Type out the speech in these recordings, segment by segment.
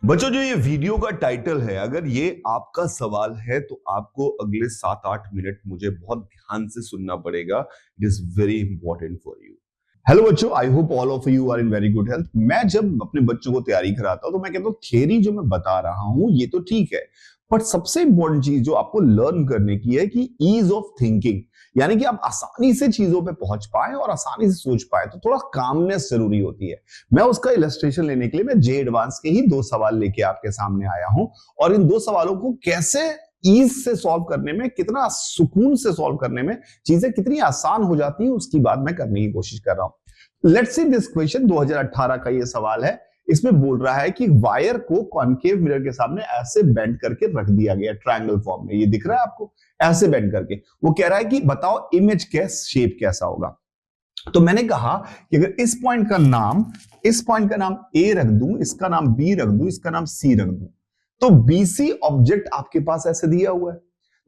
बच्चों, जो ये वीडियो का टाइटल है, अगर ये आपका सवाल है तो आपको अगले 7-8 मिनट मुझे बहुत ध्यान से सुनना पड़ेगा। It is very important for you. Hello बच्चों, I hope all of you are in very good health. मैं जब अपने बच्चों को तैयारी कराता हूं तो मैं कहता हूं थियरी जो मैं बता रहा हूं ये तो ठीक है, बट सबसे इंपॉर्टेंट चीज जो आपको लर्न करने की है कि ईज ऑफ थिंकिंग, यानी कि आप आसानी से चीजों पे पहुंच पाए और आसानी से सोच पाए, तो थोड़ा कामनेस जरूरी होती है। मैं उसका इलस्ट्रेशन लेने के लिए मैं जे एडवांस के ही 2 सवाल लेके आपके सामने आया हूं, और इन 2 सवालों को कैसे ईज से सॉल्व करने में, कितना सुकून से सॉल्व करने में चीजें कितनी आसान हो जाती है, उसकी बात मैं करने की कोशिश कर रहा हूं। Let's see this question. 2018 का ये सवाल है। इसमें बोल रहा है कि वायर को कॉनकेव मिरर के सामने ऐसे बेंड करके रख दिया गया, ट्रायंगल फॉर्म में। ये दिख रहा है आपको, ऐसे बेंड करके। वो कह रहा है कि बताओ इमेज का शेप कैसा होगा। तो मैंने कहा कि अगर इस पॉइंट का नाम ए रख दूं, इसका नाम बी रख दूं, इसका नाम सी रख दूं, तो बीसी ऑब्जेक्ट आपके पास ऐसे दिया हुआ है।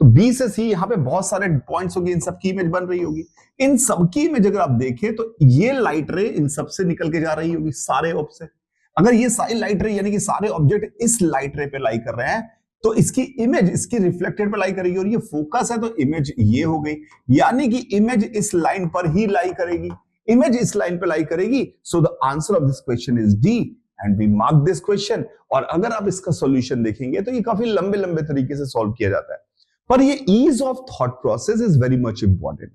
तो बी से सी, यहां पे बहुत सारे पॉइंट्स होंगे, इन सबकी इमेज बन रही होगी। इन सबकी इमेज अगर आप देखें तो ये लाइट रे इन सबसे निकल के जा रही होगी, सारे ऑब से। अगर ये सारी लाइट रे, यानी कि सारे ऑब्जेक्ट इस लाइट रे पे लाई कर रहे हैं, तो इसकी इमेज इसकी रिफ्लेक्टेड पे लाई करेगी, और ये फोकस है तो इमेज ये हो गई, यानी कि इमेज इस लाइन पर ही लाई करेगी। इमेज इस लाइन पे लाई करेगी। So the answer of this question is D, and we mark this question. और अगर आप इसका सॉल्यूशन देखेंगे तो ये काफी लंबे लंबे तरीके से सॉल्व किया जाता है, पर ये ease of thought process is very much important.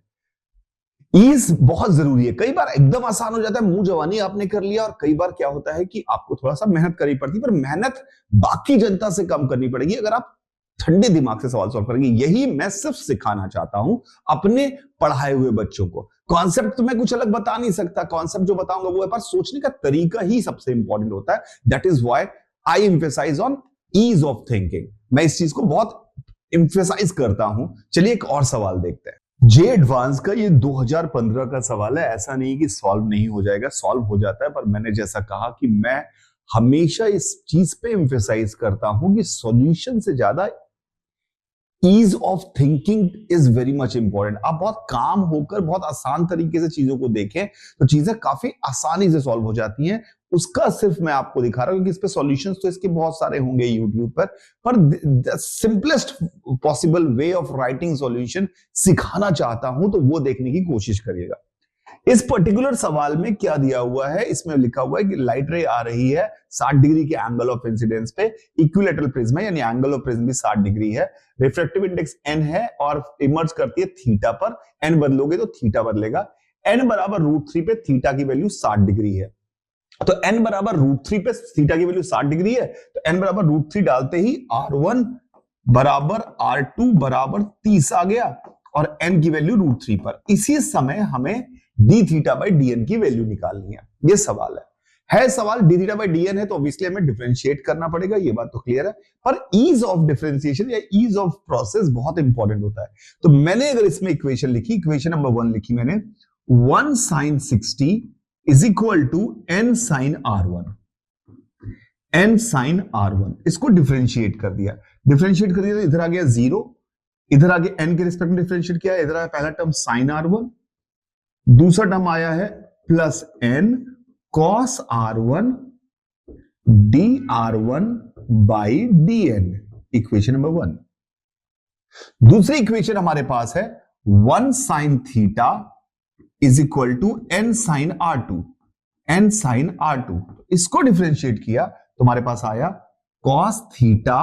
Ease बहुत जरूरी है। कई बार एकदम आसान हो जाता है, मुंह जवानी आपने कर लिया, और कई बार क्या होता है कि आपको थोड़ा सा मेहनत करनी पड़ती है, पर मेहनत बाकी जनता से कम करनी पड़ेगी अगर आप ठंडे दिमाग से सवाल सॉल्व करेंगे। यही मैं सिर्फ सिखाना चाहता हूं अपने पढ़ाए हुए बच्चों को। कॉन्सेप्ट तो मैं कुछ अलग बता नहीं सकता, कॉन्सेप्ट जो बताऊंगा वो है, पर सोचने का तरीका ही सबसे इंपॉर्टेंट होता है। That is why I emphasise on ease of thinking. मैं इस चीज को बहुत एम्फेसाइज करता हूं। चलिए एक और सवाल देखते हैं। जे एडवांस का ये 2015 का सवाल है। ऐसा नहीं कि सॉल्व नहीं हो जाएगा, सॉल्व हो जाता है, पर मैंने जैसा कहा कि मैं हमेशा इस चीज पे एम्फेसाइज करता हूं कि सॉल्यूशन से ज्यादा ease of thinking is very much important. आप बहुत काम होकर बहुत आसान तरीके से चीजों को देखें तो चीजें काफी आसानी से सॉल्व हो जाती हैं। उसका सिर्फ मैं आपको दिखा रहा हूं, क्योंकि इस पे सॉल्यूशंस तो इसके बहुत सारे होंगे यूट्यूब पर the simplest possible way of writing solution सिखाना चाहता हूं, तो वो देखने की कोशिश करिएगा। इस पर्टिकुलर सवाल में क्या दिया हुआ है, इसमें लिखा हुआ है कि लाइट रे आ रही है 60 डिग्री के एंगल ऑफ इंसिडेंस पे, इक्विलैटरल प्रिज्म है, यानी एंगल ऑफ प्रिज्म भी 60 डिग्री है, रिफ्रैक्टिव इंडेक्स n है और इमर्ज करती है थीटा पर। n बदलोगे तो थीटा बदलेगा। n बराबर √3 पे थीटा की वैल्यू 60 डिग्री है, तो n बराबर √3 पे थीटा की वैल्यू 60 डिग्री है, तो n बराबर √3 डालते ही r1 बराबर r2 बराबर 30 आ गया, और n की वैल्यू √3 पर। इसी समय हमें d theta by d n की वैल्यू निकालनी है। ये सवाल है सवाल d theta by d n है, तो ऑब्वियसली हमें डिफरेंशिएट करना पड़ेगा, ये बात तो क्लियर है। पर ईज ऑफ डिफरेंशिएशन या ईज ऑफ प्रोसेस बहुत इंपॉर्टेंट होता है। तो मैंने अगर इसमें इक्वेशन लिखी, इक्वेशन नंबर 1 लिखी मैंने, 1 sin 60 is equal to n sin r1। n sin r1 इसको डिफरेंशिएट कर दिया तो इधर आ गया 0, इधर आगे n के रिस्पेक्ट में डिफरेंशिएट किया, इधर आया पहला टर्म sin r1, दूसरा टर्म आया है plus n cos r1 dr1 by dn, equation number 1। दूसरी इक्वेशन हमारे पास है 1 sin theta is equal to n sin r2। इसको डिफरेंशिएट किया तो हमारे पास आया cos theta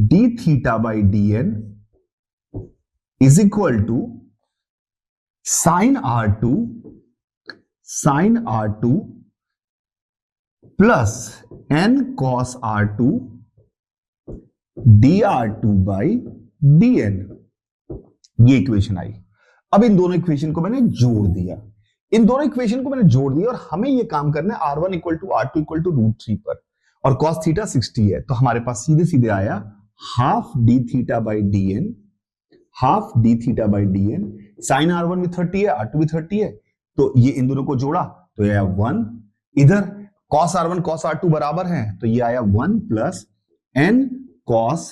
d theta by dn is equal to sin r2 plus n cos r2 dr2 by dn। ये इक्वेशन आई। अब इन दोनों इक्वेशन को मैंने जोड़ दिया, और हमें ये काम करना है r1 equal to r2 equal to √3 पर, और cos थीटा 60 है, तो हमारे पास सीधे सीधे आया half d theta by dn। Sine r1 भी 30 है, r2 भी 30 है, तो ये इन दोनों को जोड़ा तो ये आया 1। इधर cos r1 cos r2 बराबर हैं, तो ये आया 1 प्लस n cos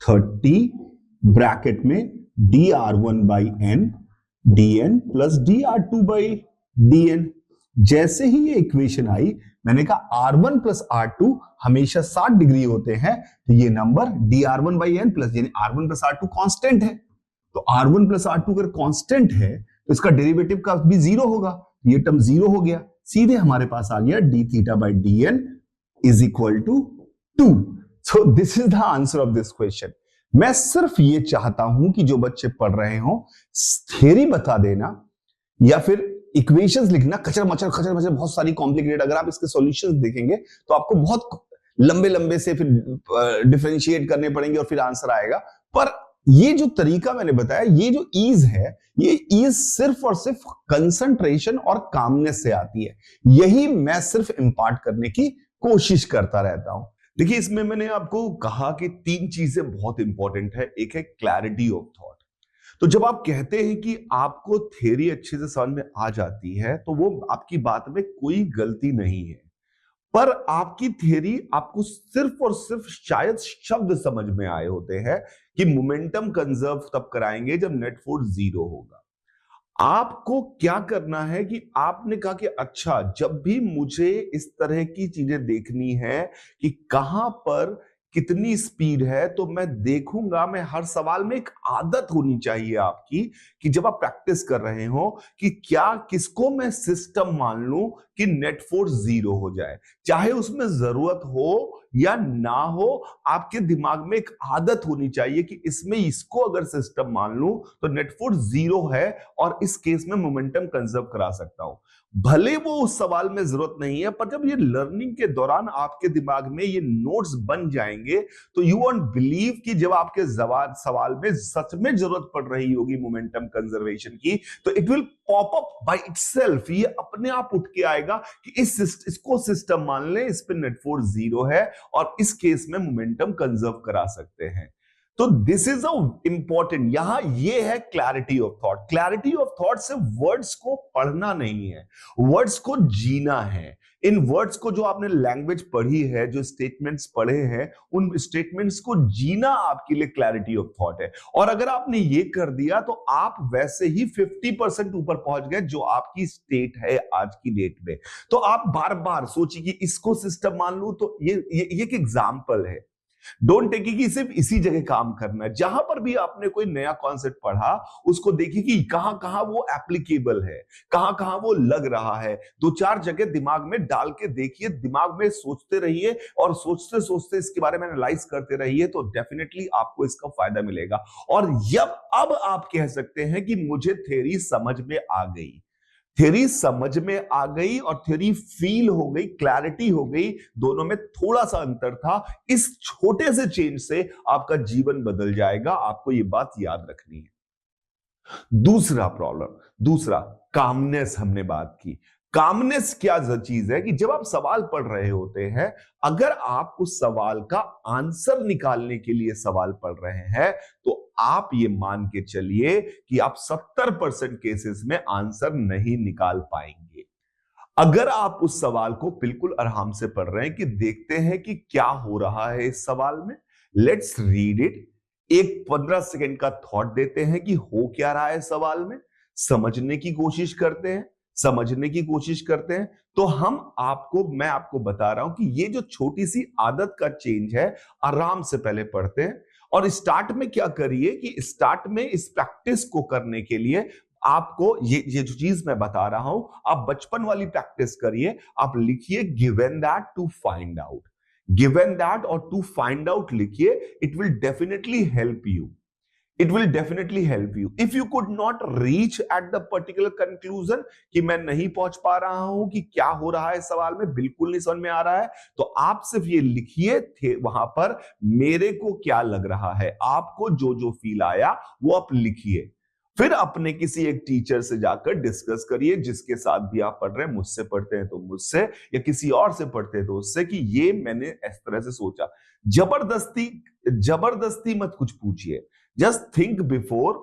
30 ब्रैकेट में dr1 by n dn plus dr2 by dn। जैसे ही ये इक्वेशन आई, मैंने कहा R1 प्लस R2 हमेशा 60 डिग्री होते हैं, तो ये नंबर dr1/n प्लस, यानी R1 प्लस R2 कांस्टेंट है, तो R1 प्लस R2 अगर कांस्टेंट है तो इसका डेरिवेटिव का भी जीरो होगा, ये टर्म जीरो हो गया, सीधे हमारे पास आ गया d theta by dn is equal to 2। So this is the answer of this question. मैं सिर्फ ये चाहता हूं कि जो बच्चे पढ़ रहे हो थ्योरी बता देना या फिर इक्वेशंस लिखना, खचर मचर बहुत सारी कॉम्प्लिकेटेड, अगर आप इसके सॉल्यूशंस देखेंगे तो आपको बहुत लंबे लंबे से फिर डिफरेंशिएट करने पड़ेंगे और फिर आंसर आएगा। पर ये जो तरीका मैंने बताया, ये जो ईज है, ये ईज सिर्फ और सिर्फ कंसंट्रेशन और कामनेस से आती है, यही मैं सिर्फ इंपार्ट करने की कोशिश करता रहता हूं। देखिए, इसमें मैंने आपको कहा कि 3 चीजें बहुत इंपॉर्टेंट है। एक है क्लैरिटी ऑफ थॉट। तो जब आप कहते हैं कि आपको थ्योरी अच्छे से समझ में आ जाती है, तो वो आपकी बात में कोई गलती नहीं है, पर आपकी थ्योरी आपको सिर्फ और सिर्फ शायद शब्द समझ में आए होते हैं कि मोमेंटम कंजर्व तब कराएंगे जब नेट फोर्स 0 होगा। आपको क्या करना है कि आपने कहा कि अच्छा, जब भी मुझे इस तरह की चीजें देखनी है कि कहां पर कितनी स्पीड है, तो मैं देखूंगा, मैं हर सवाल में एक आदत होनी चाहिए आपकी कि जब आप प्रैक्टिस कर रहे हो कि क्या किसको मैं सिस्टम मान लूं कि नेट फोर्स 0 हो जाए, चाहे उसमें जरूरत हो या ना हो। आपके दिमाग में एक आदत होनी चाहिए कि इसमें इसको अगर सिस्टम मान लूं तो नेट फोर्स 0 है और इस केस में मोमेंटम कंजर्व करा सकता हूं। भले वो उस सवाल में जरूरत नहीं है, पर जब ये लर्निंग के दौरान आपके दिमाग में ये नोट्स बन जाएंगे तो यू वोंट बिलीव कि जब आपके सवाल में सच में जरूरत पड़ रही होगी मोमेंटम कंजर्वेशन की, तो it will pop up by itself, ये अपने आप उठ के आएगा कि इसको सिस्टम मान ले, इस पे नेट फोर्स 0 है और इस केस में मोमेंटम कंजर्व करा सकते हैं। तो दिस इज अ इंपॉर्टेंट, यहां ये है clarity of thought. Clarity of thought से वर्ड्स को पढ़ना नहीं है, वर्ड्स को जीना है। इन वर्ड्स को, जो आपने लैंग्वेज पढ़ी है, जो स्टेटमेंट्स पढ़े हैं, उन स्टेटमेंट्स को जीना आपके लिए क्लैरिटी ऑफ थॉट है। और अगर आपने ये कर दिया तो आप वैसे ही 50% ऊपर पहुंच गए, जो आपकी स्टेट है आज की डेट में। तो आप बार बार सोचिए कि इसको सिस्टम मान लूं, तो ये एक एग्जाम्पल है। डोंट टेक कि सिर्फ इसी जगह काम करना है, जहां पर भी आपने कोई नया कॉन्सेप्ट पढ़ा उसको देखिए कि कहां कहां वो एप्लीकेबल है, कहां कहां वो लग रहा है। 2-4 जगह दिमाग में डाल के देखिए, दिमाग में सोचते रहिए और सोचते सोचते इसके बारे में एनालाइज करते रहिए, तो डेफिनेटली आपको इसका फायदा मिलेगा। और अब आप कह सकते हैं कि मुझे थ्योरी समझ में आ गई, थ्योरी समझ में आ गई और थ्योरी फील हो गई, क्लैरिटी हो गई। दोनों में थोड़ा सा अंतर था। इस छोटे से चेंज से आपका जीवन बदल जाएगा, आपको ये बात याद रखनी है। दूसरा कामनेस हमने बात की। कामनेस क्या चीज है कि जब आप सवाल पढ़ रहे होते हैं, अगर आप उस सवाल का आंसर निकालने के लिए सवाल पढ़ रहे हैं, तो आप ये मान के चलिए कि आप 70% केसेस में आंसर नहीं निकाल पाएंगे। अगर आप उस सवाल को बिल्कुल आराम से पढ़ रहे हैं कि देखते हैं कि क्या हो रहा है इस सवाल में, लेट्स रीड इट, एक 15 सेकंड का थॉट देते हैं कि हो क्या रहा है सवाल में, समझने की कोशिश करते हैं, तो मैं आपको बता रहा हूं कि ये जो छोटी सी आदत का चेंज है, आराम से पहले पढ़ते हैं। और स्टार्ट में क्या करिए कि स्टार्ट में इस प्रैक्टिस को करने के लिए आपको ये जो चीज मैं बता रहा हूं, आप बचपन वाली प्रैक्टिस करिए। आप लिखिए given that to find out, given that और टू फाइंड आउट लिखिए। It will definitely help you, it will definitely help you. If you could not reach at the particular conclusion कि मैं नहीं पहुंच पा रहा हूं कि क्या हो रहा है सवाल में, बिल्कुल नहीं समझ में आ रहा है, तो आप सिर्फ ये लिखिए थे वहां पर मेरे को क्या लग रहा है, आपको जो जो फील आया वो आप लिखिए। फिर अपने किसी एक टीचर से जाकर डिस्कस करिए, जिसके साथ भी आप पढ़ रहे हैं, मुझसे पढ़ते हैं तो मुझसे, या किसी और से पढ़ते हैं तो उससे, कि ये मैंने इस तरह से सोचा। जबरदस्ती मत कुछ पूछिए, जस्ट थिंक बिफोर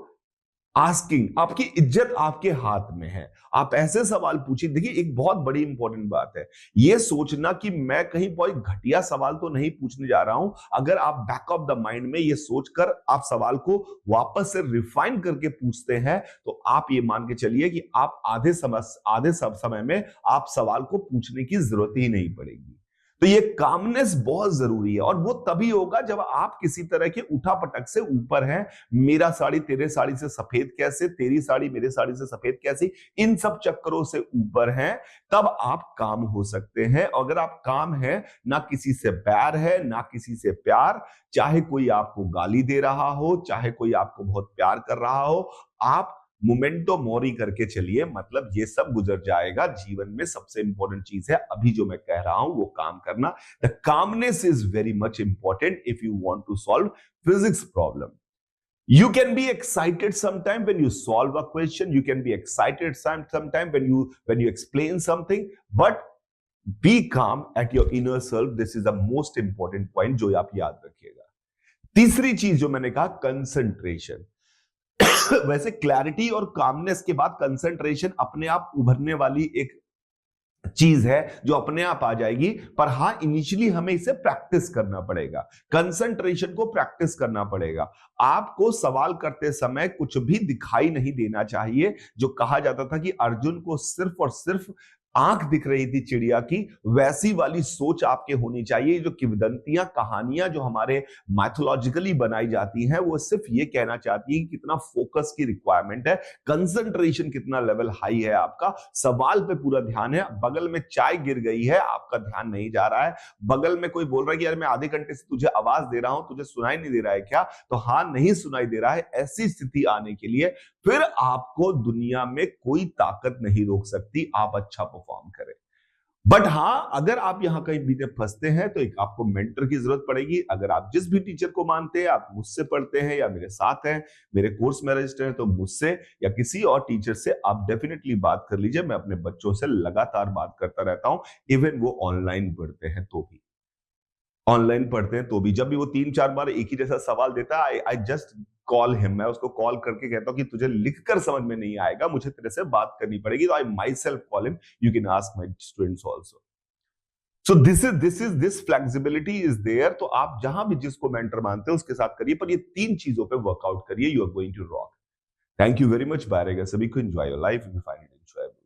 आस्किंग, आपकी इज्जत आपके हाथ में है। आप ऐसे सवाल पूछिए। देखिए एक बहुत बड़ी इंपॉर्टेंट बात है, ये सोचना कि मैं कहीं कोई घटिया सवाल तो नहीं पूछने जा रहा हूं। अगर आप बैक ऑफ द माइंड में ये सोचकर आप सवाल को वापस से रिफाइन करके पूछते हैं, तो आप ये मान के चलिए कि आप आधे समय में आप सवाल को पूछने की जरूरत ही नहीं पड़ेगी। तो ये कामनेस बहुत जरूरी है, और वो तभी होगा जब आप किसी तरह के उठापटक से ऊपर हैं। मेरा साड़ी तेरे साड़ी से सफेद कैसे, तेरी साड़ी मेरे साड़ी से सफेद कैसी, इन सब चक्करों से ऊपर हैं, तब आप काम हो सकते हैं। अगर आप काम है, ना किसी से बैर है ना किसी से प्यार, चाहे कोई आपको गाली दे रहा हो, चाहे कोई आपको बहुत प्यार कर रहा हो, आप मोमेंटो मोरी करके चलिए। मतलब ये सब गुजर जाएगा। जीवन में सबसे इंपॉर्टेंट चीज है अभी जो मैं कह रहा हूं वो काम करना। The calmness is very much important if you want to solve physics problem. You can be excited sometime when you solve a question. You can be excited sometime when you explain something. But be calm at your inner self. This is the most important point जो आप याद रखिएगा। तीसरी चीज जो मैंने कहा, concentration. वैसे क्लैरिटी और कामनेस के बाद कंसंट्रेशन अपने आप उभरने वाली एक चीज है जो अपने आप आ जाएगी, पर हां इनिशियली हमें इसे प्रैक्टिस करना पड़ेगा। कंसंट्रेशन को प्रैक्टिस करना पड़ेगा। आपको सवाल करते समय कुछ भी दिखाई नहीं देना चाहिए। जो कहा जाता था कि अर्जुन को सिर्फ और सिर्फ आंख दिख रही थी चिड़िया की, वैसी वाली सोच आपके होनी चाहिए। जो किंवदंतियां कहानियां जो हमारे मैथोलॉजिकली बनाई जाती हैं, वो सिर्फ ये कहना चाहती है कि कितना फोकस की रिक्वायरमेंट है, कंसंट्रेशन कितना लेवल हाई है आपका, सवाल पे पूरा ध्यान है। बगल में चाय गिर गई है, आपका ध्यान नहीं जा रहा है। बगल में कोई बोल रहा है कि यार मैं आधे घंटे से तुझे आवाज दे रहा हूं, तुझे सुनाई नहीं दे रहा है क्या? तो हाँ, नहीं सुनाई दे रहा है। ऐसी स्थिति आने के लिए फिर आपको दुनिया में कोई ताकत नहीं रोक सकती, आप अच्छा परफॉर्म करें। बट हां, अगर आप यहां कहीं बीच में फंसते हैं तो एक आपको मेंटर की जरूरत पड़ेगी। अगर आप जिस भी टीचर को मानते हैं, आप मुझसे पढ़ते हैं या मेरे साथ हैं, मेरे कोर्स में रजिस्टर हैं, तो मुझसे या किसी और टीचर से आप डेफिनेटली बात कर लीजिए। मैं अपने बच्चों से लगातार बात करता रहता हूं, इवन वो ऑनलाइन पढ़ते हैं तो भी। ऑनलाइन पढ़ते हैं तो भी जब भी वो 3-4 बार एक ही जैसा सवाल देता है, आई जस्ट कॉल हिम। मैं उसको कॉल करके कहता हूं कि तुझे लिखकर समझ में नहीं आएगा, मुझे तेरे से बात करनी पड़ेगी। तो I myself call him, you can ask my students also. So this flexibility is there. तो आप जहां भी जिसको मेंटर मानते हैं उसके साथ करिए, पर ये 3 चीजों पे वर्कआउट करिए। You are going to rock. Thank you very much. Bye रहेगा सभी को। Enjoy your life, you find it enjoyable.